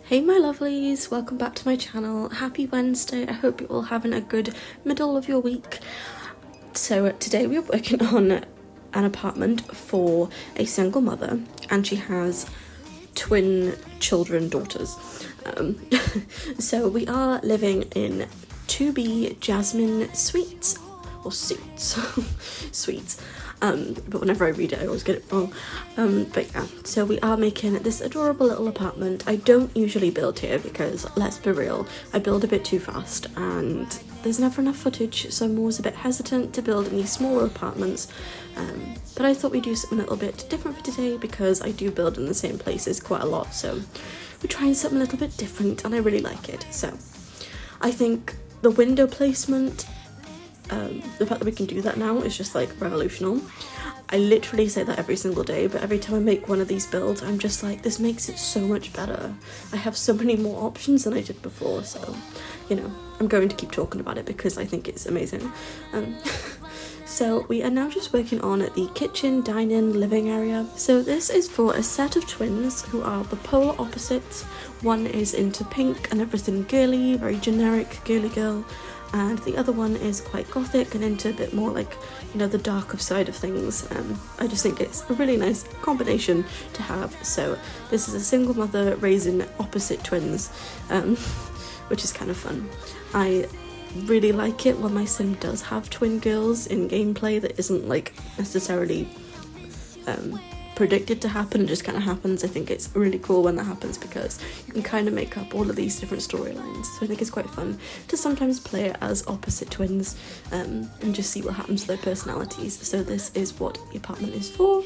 Hey my lovelies, welcome back to my channel. Happy Wednesday. I hope you're all having a good middle of your week. So today we're working on an apartment for a single mother, and she has twin children, daughters. So we are living in 2B Jasmine Suites, or Suites, Suites. But whenever I read it I always get it wrong. But yeah, so we are making this adorable little apartment. I don't usually build here because, let's be real, I build a bit too fast and there's never enough footage, so I'm always a bit hesitant to build in these smaller apartments. But I thought we'd do something a little bit different for today because I do build in the same places quite a lot, so we're trying something a little bit different and I really like it. So I think the window placement, the fact that we can do that now is just like revolutionary. I literally say that every single day, but every time I make one of these builds I'm just like, this makes it so much better. I have so many more options than I did before, so you know, I'm going to keep talking about it because I think it's amazing. So we are now just working on the kitchen, dining, living area. So this is for a set of twins who are the polar opposites. One is into pink and everything girly, very generic girly girl, and the other one is quite gothic and into a bit more like, you know, the darker side of things. I just think it's a really nice combination to have. So this is a single mother raising opposite twins, which is kind of fun. I really like it when my sim does have twin girls in gameplay that isn't like necessarily predicted to happen, it just kind of happens. I think it's really cool when that happens because you can kind of make up all of these different storylines, so I think it's quite fun to sometimes play it as opposite twins and just see what happens to their personalities. So this is what the apartment is for,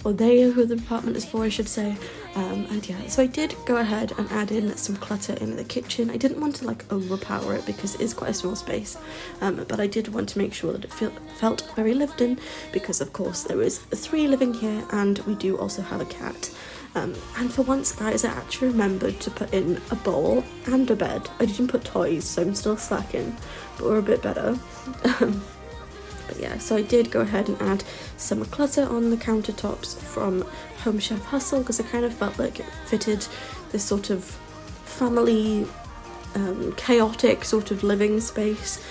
or they are who the apartment is for, I should say. And yeah, so I did go ahead and add in some clutter in the kitchen. I didn't want to like overpower it because it is quite a small space, but I did want to make sure that it felt very lived in because of course there is 3 living here and we do also have a cat. And for once guys, I actually remembered to put in a bowl and a bed. I didn't put toys, so I'm still slacking, but we're a bit better. But yeah, so I did go ahead and add some clutter on the countertops from Home Chef Hustle because I kind of felt like it fitted this sort of family, chaotic sort of living space.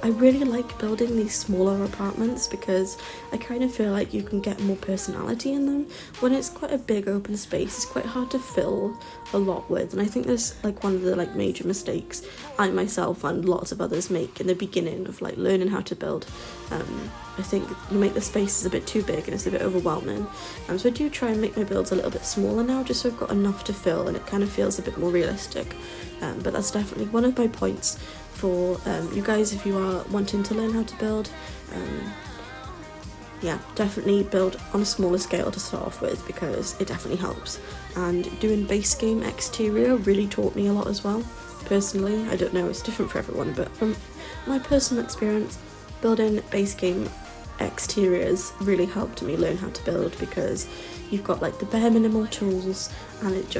I really like building these smaller apartments because I kind of feel like you can get more personality in them. When it's quite a big open space, it's quite hard to fill a lot with, and I think there's like one of the like major mistakes I myself and lots of others make in the beginning of like learning how to build. I think you make the spaces a bit too big and it's a bit overwhelming, so I do try and make my builds a little bit smaller now just so I've got enough to fill and it kind of feels a bit more realistic. But that's definitely one of my points for you guys if you are wanting to learn how to build. Yeah, definitely build on a smaller scale to start off with because it definitely helps. And doing base game exterior really taught me a lot as well. Personally, I don't know, it's different for everyone, but from my personal experience, building base game exteriors really helped me learn how to build because you've got like the bare minimal tools and it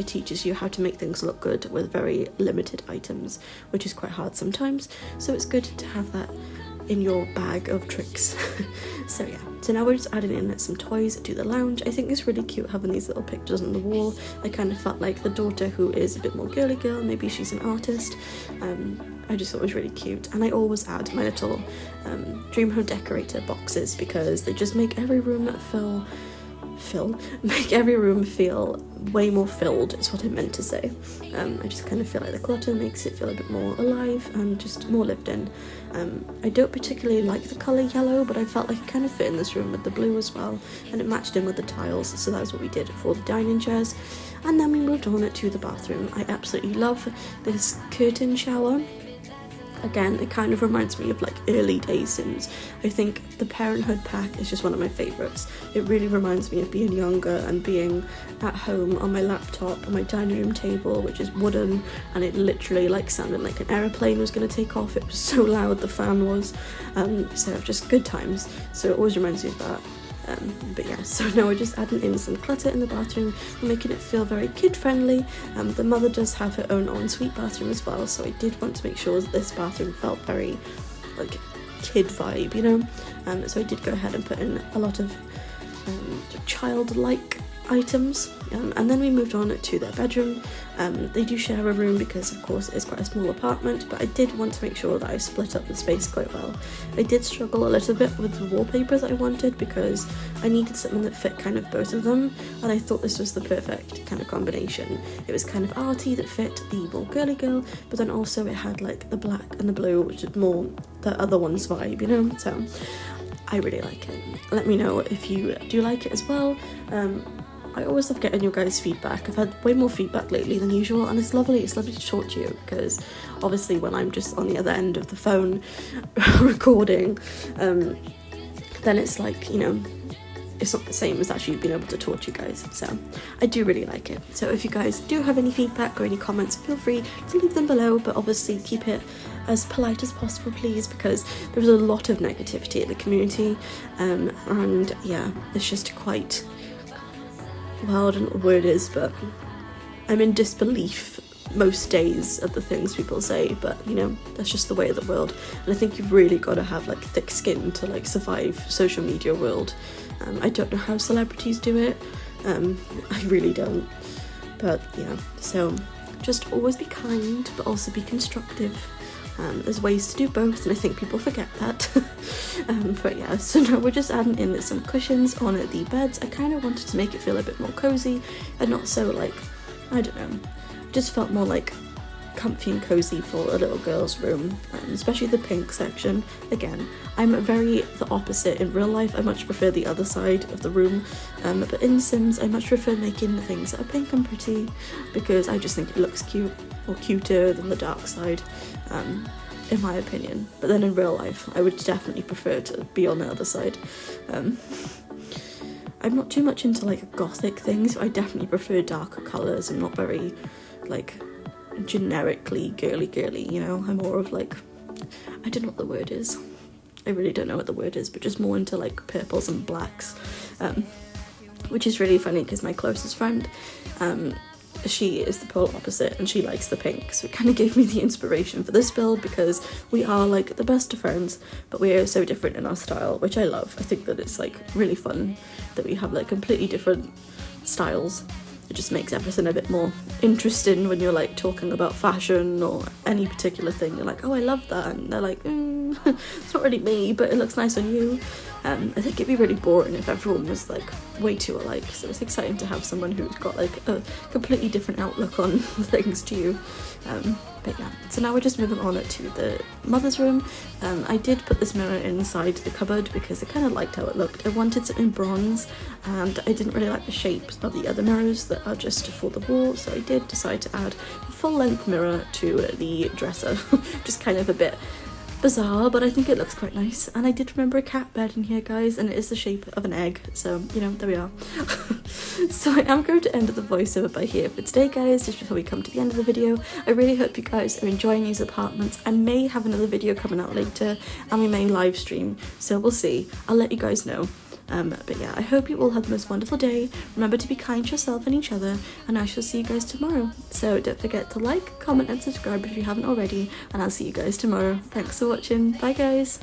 teaches you how to make things look good with very limited items, which is quite hard sometimes, so it's good to have that in your bag of tricks. So yeah, so now we're just adding in some toys to the lounge. I think it's really cute having these little pictures on the wall. I kind of felt like the daughter who is a bit more girly girl, maybe she's an artist. I just thought it was really cute, and I always add my little Dream Home Decorator boxes because they just make every room make every room feel way more filled, is what I meant to say. I just kind of feel like the clutter makes it feel a bit more alive and just more lived in. I don't particularly like the colour yellow, but I felt like it kind of fit in this room with the blue as well, and it matched in with the tiles, so that was what we did for the dining chairs. And then we moved on to the bathroom. I absolutely love this curtain shower. Again, it kind of reminds me of like early days Sims. I think the Parenthood pack is just one of my favourites. It really reminds me of being younger and being at home on my laptop on my dining room table, which is wooden, and it literally like sounded like an aeroplane was going to take off. It was so loud, the fan was. So just good times. So it always reminds me of that. But yeah, so now we're just adding in some clutter in the bathroom. We're making it feel very kid-friendly. The mother does have her own ensuite bathroom as well, so I did want to make sure that this bathroom felt very like kid vibe, you know. So I did go ahead and put in a lot of childlike items, and then we moved on to their bedroom. They do share a room because of course it is quite a small apartment, but I did want to make sure that I split up the space quite well. I did struggle a little bit with the wallpaper that I wanted because I needed something that fit kind of both of them, and I thought this was the perfect kind of combination. It was kind of arty that fit the more girly girl, but then also it had like the black and the blue, which is more the other one's vibe, you know, so I really like it. Let me know if you do like it as well. I always love getting your guys' feedback. I've had way more feedback lately than usual, and it's lovely to talk to you, because obviously when I'm just on the other end of the phone recording, then it's like, you know, it's not the same as actually being able to talk to you guys. So I do really like it. So if you guys do have any feedback or any comments, feel free to leave them below, but obviously keep it as polite as possible, please, because there's a lot of negativity in the community, and yeah, it's just quite, well, I don't know what the word is, but I'm in disbelief most days at the things people say, but you know, that's just the way of the world, and I think you've really got to have like thick skin to like survive social media world. I don't know how celebrities do it, I really don't, but yeah, so just always be kind but also be constructive. There's ways to do both, and I think people forget that. But yeah, so now we're just adding in some cushions on the beds. I kind of wanted to make it feel a bit more cozy and not so like, I don't know, just felt more like comfy and cozy for a little girl's room, especially the pink section. Again, I'm very the opposite in real life. I much prefer the other side of the room, but in Sims I much prefer making the things that are pink and pretty, because I just think it looks cute, or cuter than the dark side, in my opinion. But then in real life I would definitely prefer to be on the other side. I'm not too much into like gothic things, I definitely prefer darker colours. I'm not very like generically girly, you know. I'm more of like, I don't know what the word is, I really don't know what the word is, but just more into like purples and blacks, which is really funny because my closest friend, she is the polar opposite and she likes the pink, so it kind of gave me the inspiration for this build, because we are like the best of friends but we are so different in our style, which I love. I think that it's like really fun that we have like completely different styles. It just makes everything a bit more interesting when you're like talking about fashion or any particular thing. You're like, oh, I love that, and they're like, it's not really me, but it looks nice on you. I think it'd be really boring if everyone was like way too alike, so it's exciting to have someone who's got like a completely different outlook on things to you. But yeah, so now we're just moving on to the mother's room. I did put this mirror inside the cupboard because I kind of liked how it looked. I wanted something bronze, and I didn't really like the shapes of the other mirrors that are just for the wall, so I did decide to add a full-length mirror to the dresser. Just kind of a bit bizarre, but I think it looks quite nice. And I did remember a cat bed in here, guys, and it is the shape of an egg, so you know, there we are. So I am going to end the voiceover by here for today, guys, just before we come to the end of the video. I really hope you guys are enjoying these apartments. I may have another video coming out later, and we may live stream, so we'll see. I'll let you guys know. But yeah, I hope you all have the most wonderful day. Remember to be kind to yourself and each other, and I shall see you guys tomorrow. So don't forget to like, comment and subscribe if you haven't already, and I'll see you guys tomorrow. Thanks for watching. Bye guys.